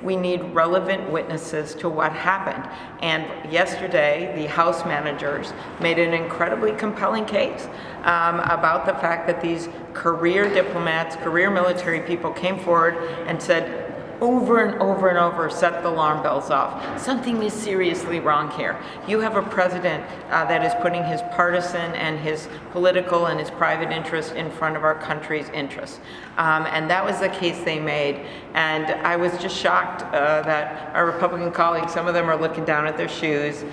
we need relevant witnesses to what happened. And yesterday, the House managers made an incredibly compelling case about the fact that these career diplomats, career military people came forward and said, over and over and over, set the alarm bells off. Something is seriously wrong here. You have a president that is putting his partisan and his political and his private interest in front of our country's interests. And that was the case they made. And I was just shocked that our Republican colleagues, some of them are looking down at their shoes.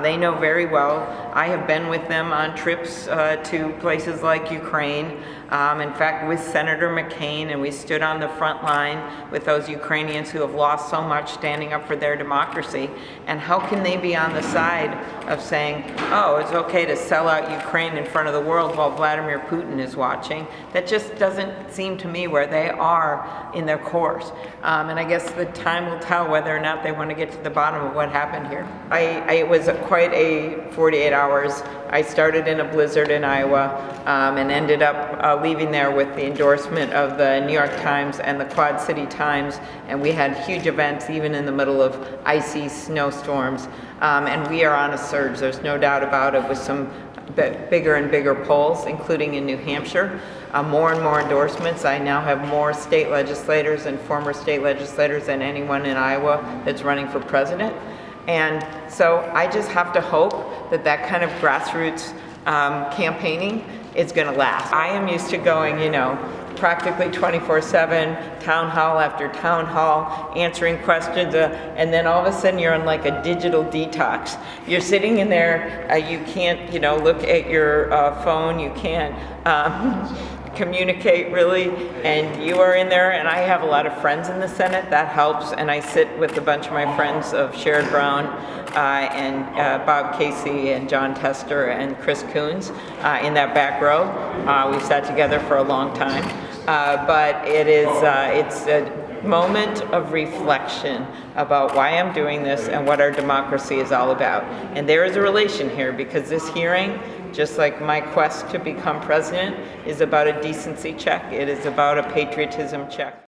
They know very well. I have been with them on trips to places like Ukraine. In fact, with Senator McCain, and we stood on the front line with those Ukrainians who have lost so much standing up for their democracy. And how can they be on the side of saying, oh, it's okay to sell out Ukraine in front of the world while Vladimir Putin is watching? That just doesn't seem to me where they are in their course. And I guess the time will tell whether or not they want to get to the bottom of what happened here. It was quite a 48 hours. I started in a blizzard in Iowa and ended up leaving there with the endorsement of the New York Times and the Quad City Times, and we had huge events even in the middle of icy snowstorms, and we are on a surge, there's no doubt about it, with some bigger and bigger polls, including in New Hampshire. More and more endorsements. I now have more state legislators and former state legislators than anyone in Iowa that's running for president. And so I just have to hope that that kind of grassroots campaigning is going to last. I am used to going, practically 24/7, town hall after town hall, answering questions, and then all of a sudden you're on like a digital detox. You're sitting in there, you can't, look at your phone, you can't communicate really, and you are in there, and I have a lot of friends in the Senate, that helps, and I sit with a bunch of my friends of Sherrod Brown and Bob Casey and John Tester and Chris Coons in that back row. We've sat together for a long time, but it's a moment of reflection about why I'm doing this and what our democracy is all about. And there is a relation here, because this hearing, just like my quest to become president, is about a decency check. It is about a patriotism check.